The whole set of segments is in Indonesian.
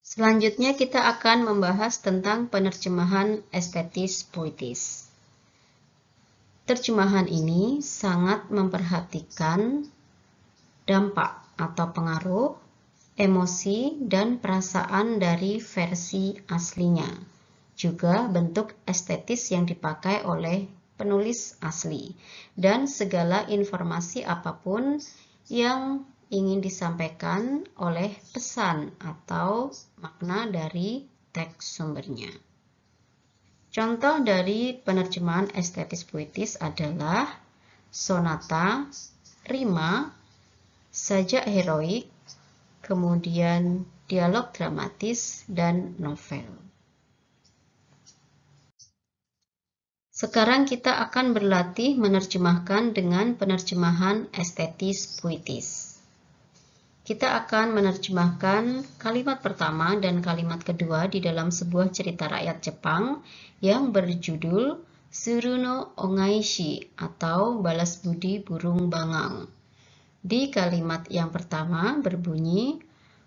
Selanjutnya kita akan membahas tentang penerjemahan estetis puitis. Terjemahan ini sangat memperhatikan dampak atau pengaruh, emosi, dan perasaan dari versi aslinya. Juga bentuk estetis yang dipakai oleh penulis asli, dan segala informasi apapun yang ingin disampaikan oleh pesan atau makna dari teks sumbernya. Contoh dari penerjemahan estetis puitis adalah sonata, rima, sajak heroik, kemudian dialog dramatis, dan novel. Sekarang kita akan berlatih menerjemahkan dengan penerjemahan estetis puitis. Kita akan menerjemahkan kalimat pertama dan kalimat kedua di dalam sebuah cerita rakyat Jepang yang berjudul Suruno Ongaishi atau Balas Budi Burung Bangang. Di kalimat yang pertama berbunyi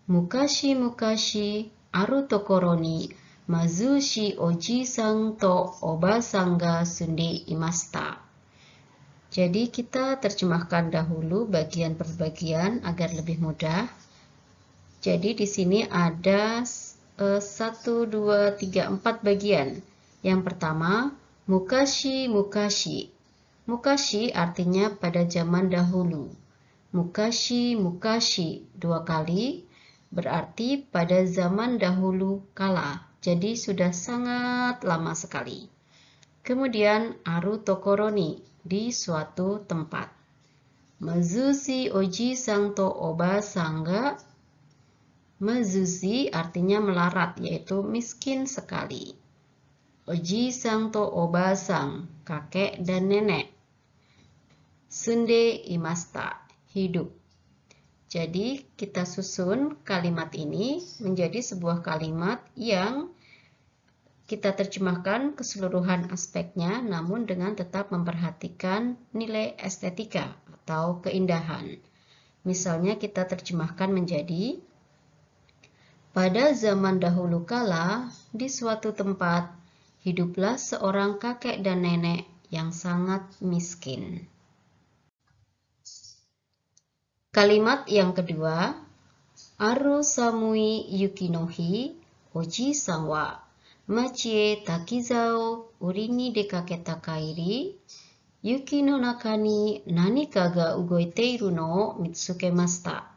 Mukashi mukashi aru tokoro ni mazushi oji-san to oba-san ga sunde imashita. Jadi kita terjemahkan dahulu bagian per bagian agar lebih mudah. Jadi di sini ada 1, 2, 3, 4 bagian. Yang pertama, mukashi mukashi. Mukashi artinya pada zaman dahulu. Mukashi mukashi 2 kali berarti pada zaman dahulu kala. Jadi sudah sangat lama sekali. Kemudian aru tokoro ni, di suatu tempat. Mazushi oji-san to oba-san ga. Mazushi artinya melarat, yaitu miskin sekali. Oji-san to oba-san, kakek dan nenek. Sunde imashita, hidup. Jadi kita susun kalimat ini menjadi sebuah kalimat yang kita terjemahkan keseluruhan aspeknya, namun dengan tetap memperhatikan nilai estetika atau keindahan. Misalnya kita terjemahkan menjadi, pada zaman dahulu kala, di suatu tempat, hiduplah seorang kakek dan nenek yang sangat miskin. Kalimat yang kedua, Aru samui yuki no hi, oji-san wa Machie takizao uri ni dekaketa kairi, yuki no naka ni nanika ga ugoiteiru no mitsukemashita.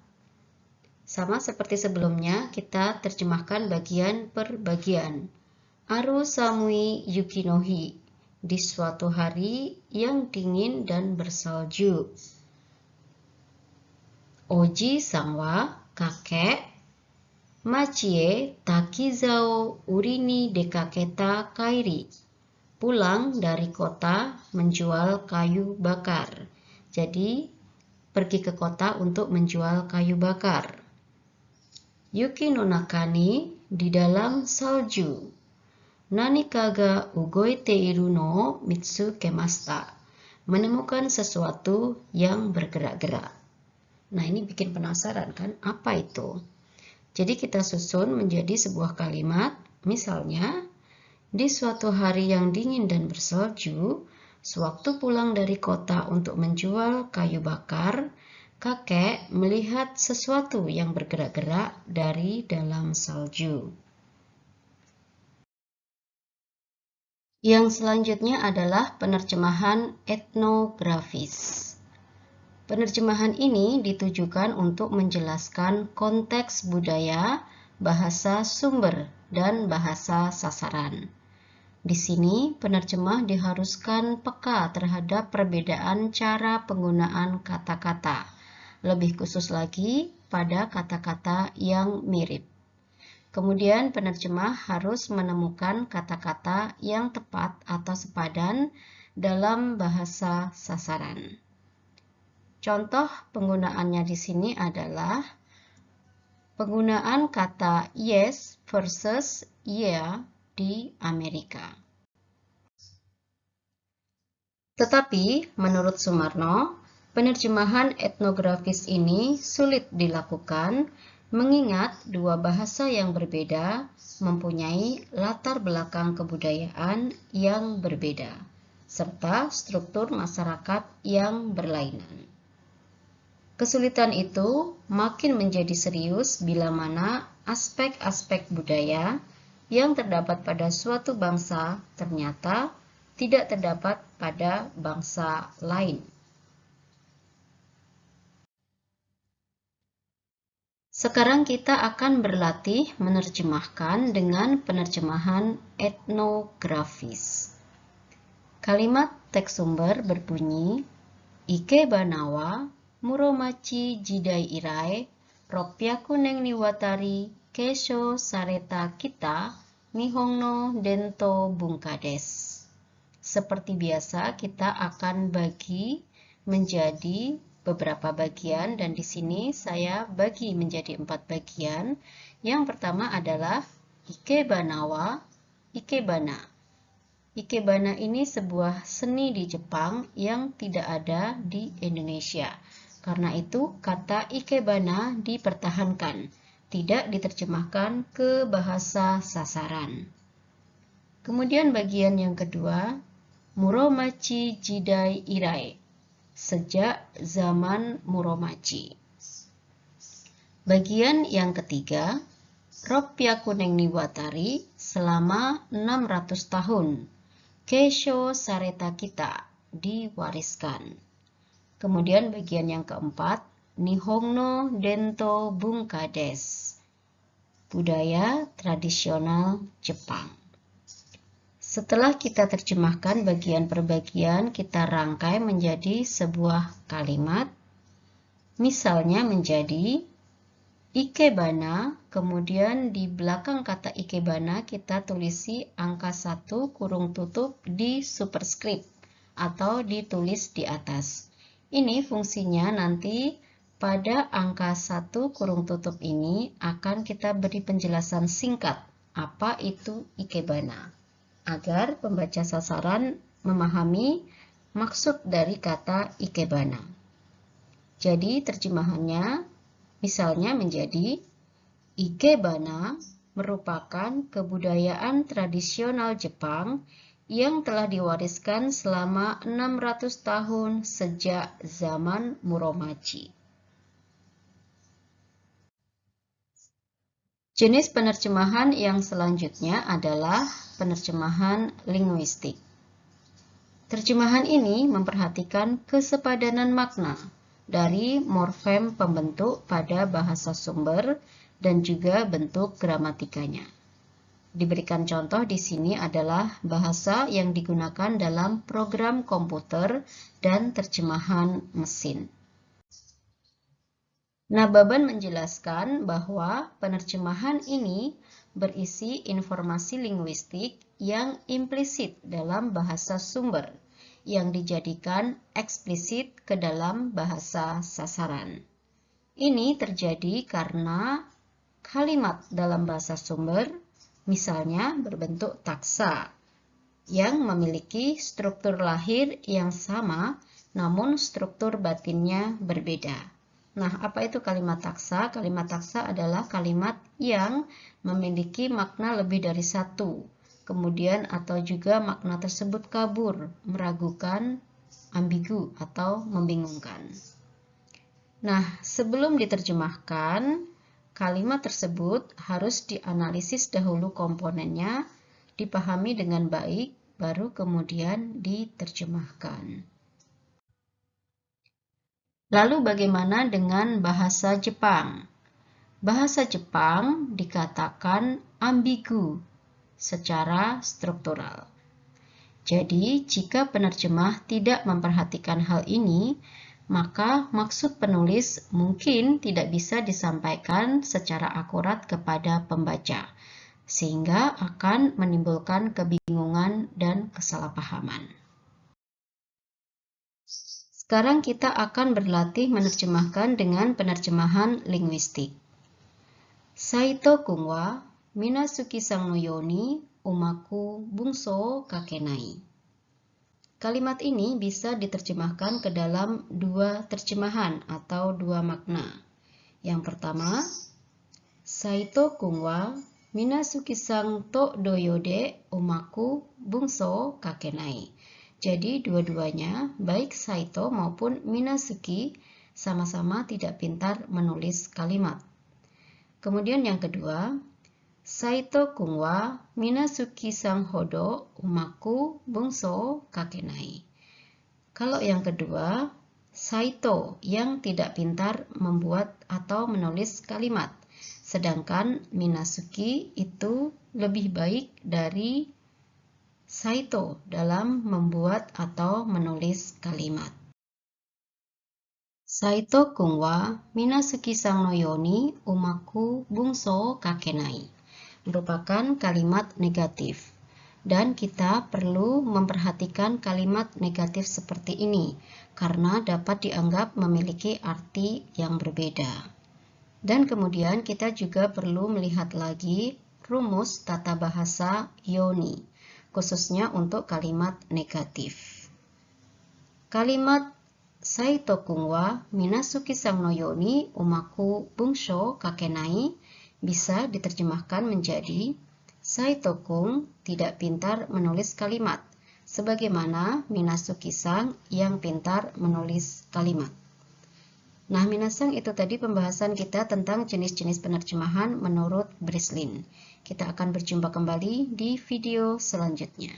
Sama seperti sebelumnya, kita terjemahkan bagian per bagian. Aru samui yuki no hi, di suatu hari yang dingin dan bersalju. Oji-san wa, kakek. Machie takizao uri ni dekaketa kairi, pulang dari kota menjual kayu bakar. Jadi pergi ke kota untuk menjual kayu bakar. Yuki no nakani, di dalam salju. Nanika ga ugoiteiru no mitsukemashita, menemukan sesuatu yang bergerak-gerak. Nah, ini bikin penasaran kan, apa itu? Jadi kita susun menjadi sebuah kalimat, misalnya, di suatu hari yang dingin dan bersalju, sewaktu pulang dari kota untuk menjual kayu bakar, kakek melihat sesuatu yang bergerak-gerak dari dalam salju. Yang selanjutnya adalah penerjemahan etnografis. Penerjemahan ini ditujukan untuk menjelaskan konteks budaya, bahasa sumber, dan bahasa sasaran. Di sini, penerjemah diharuskan peka terhadap perbedaan cara penggunaan kata-kata, lebih khusus lagi pada kata-kata yang mirip. Kemudian, penerjemah harus menemukan kata-kata yang tepat atau sepadan dalam bahasa sasaran. Contoh penggunaannya di sini adalah penggunaan kata yes versus yeah di Amerika. Tetapi menurut Sumarno, penerjemahan etnografis ini sulit dilakukan Mengingat dua bahasa yang berbeda mempunyai latar belakang kebudayaan yang berbeda, serta struktur masyarakat yang berlainan. Kesulitan itu makin menjadi serius bila mana aspek-aspek budaya yang terdapat pada suatu bangsa ternyata tidak terdapat pada bangsa lain. Sekarang kita akan berlatih menerjemahkan dengan penerjemahan etnografis. Kalimat teks sumber berbunyi, Ikebanawa, Muromachi Jidai Irai, Ropyaku Neng Niwatari, Keisho Sareta Kita, Nihongo Dento Bungkades. Seperti biasa, kita akan bagi menjadi beberapa bagian, dan di sini saya bagi menjadi 4 bagian. Yang pertama adalah Ikebanawa, Ikebana. Ikebana ini sebuah seni di Jepang yang tidak ada di Indonesia. Karena itu, kata Ikebana dipertahankan, tidak diterjemahkan ke bahasa sasaran. Kemudian bagian yang kedua, Muromachi Jidai Irai, sejak zaman Muromachi. Bagian yang ketiga, Ropyaku Neng Niwatari, selama 600 tahun. Keisho Sareta Kita, diwariskan. Kemudian bagian yang keempat, Nihongo Dento Bungkades, budaya tradisional Jepang. Setelah kita terjemahkan bagian per bagian, kita rangkai menjadi sebuah kalimat. Misalnya menjadi Ikebana, kemudian di belakang kata Ikebana kita tulisi angka 1 kurung tutup di superscript atau ditulis di atas. Ini fungsinya nanti pada angka 1 kurung tutup ini akan kita beri penjelasan singkat apa itu Ikebana, agar pembaca sasaran memahami maksud dari kata Ikebana. Jadi terjemahannya misalnya menjadi Ikebana merupakan kebudayaan tradisional Jepang yang telah diwariskan selama 600 tahun sejak zaman Muromachi. Jenis penerjemahan yang selanjutnya adalah penerjemahan linguistik. Terjemahan ini memperhatikan kesepadanan makna dari morfem pembentuk pada bahasa sumber dan juga bentuk gramatikanya. Diberikan contoh di sini adalah bahasa yang digunakan dalam program komputer dan terjemahan mesin. Nababan menjelaskan bahwa penerjemahan ini berisi informasi linguistik yang implisit dalam bahasa sumber yang dijadikan eksplisit ke dalam bahasa sasaran. Ini terjadi karena kalimat dalam bahasa sumber misalnya berbentuk taksa yang memiliki struktur lahir yang sama namun struktur batinnya berbeda. Nah, apa itu kalimat taksa? Kalimat taksa adalah kalimat yang memiliki makna lebih dari satu. Kemudian atau juga makna tersebut kabur, meragukan, ambigu, atau membingungkan. Nah, sebelum diterjemahkan, kalimat tersebut harus dianalisis dahulu komponennya, dipahami dengan baik, baru kemudian diterjemahkan. Lalu bagaimana dengan bahasa Jepang? Bahasa Jepang dikatakan ambigu secara struktural. Jadi, jika penerjemah tidak memperhatikan hal ini, maka maksud penulis mungkin tidak bisa disampaikan secara akurat kepada pembaca, sehingga akan menimbulkan kebingungan dan kesalahpahaman. Sekarang kita akan berlatih menerjemahkan dengan penerjemahan linguistik. Saito kungwa Minasuki sang no yoni umaku bungso kakenai. Kalimat ini bisa diterjemahkan ke dalam dua terjemahan atau dua makna. Yang pertama, Saito kung wa Minasuki-sang to doyode umaku bungso kakenai. Jadi dua-duanya, baik Saito maupun Minasuki, sama-sama tidak pintar menulis kalimat. Kemudian yang kedua, Saito kung wa Minasuki-sang hodo umaku bungso kakenai. Kalau yang kedua, Saito yang tidak pintar membuat atau menulis kalimat. Sedangkan Minasuki itu lebih baik dari Saito dalam membuat atau menulis kalimat. Saito kung wa Minasuki-sang no yoni umaku bungso kakenai merupakan kalimat negatif. Dan kita perlu memperhatikan kalimat negatif seperti ini karena dapat dianggap memiliki arti yang berbeda. Dan kemudian kita juga perlu melihat lagi rumus tata bahasa yoni, khususnya untuk kalimat negatif. Kalimat Saito kung wa Minasuki-sang no yoni umaku bungsho kakenai bisa diterjemahkan menjadi Saito kung tidak pintar menulis kalimat, sebagaimana Minasuki-sang yang pintar menulis kalimat. Nah, minasang, itu tadi pembahasan kita tentang jenis-jenis penerjemahan menurut Breslin. Kita akan berjumpa kembali di video selanjutnya.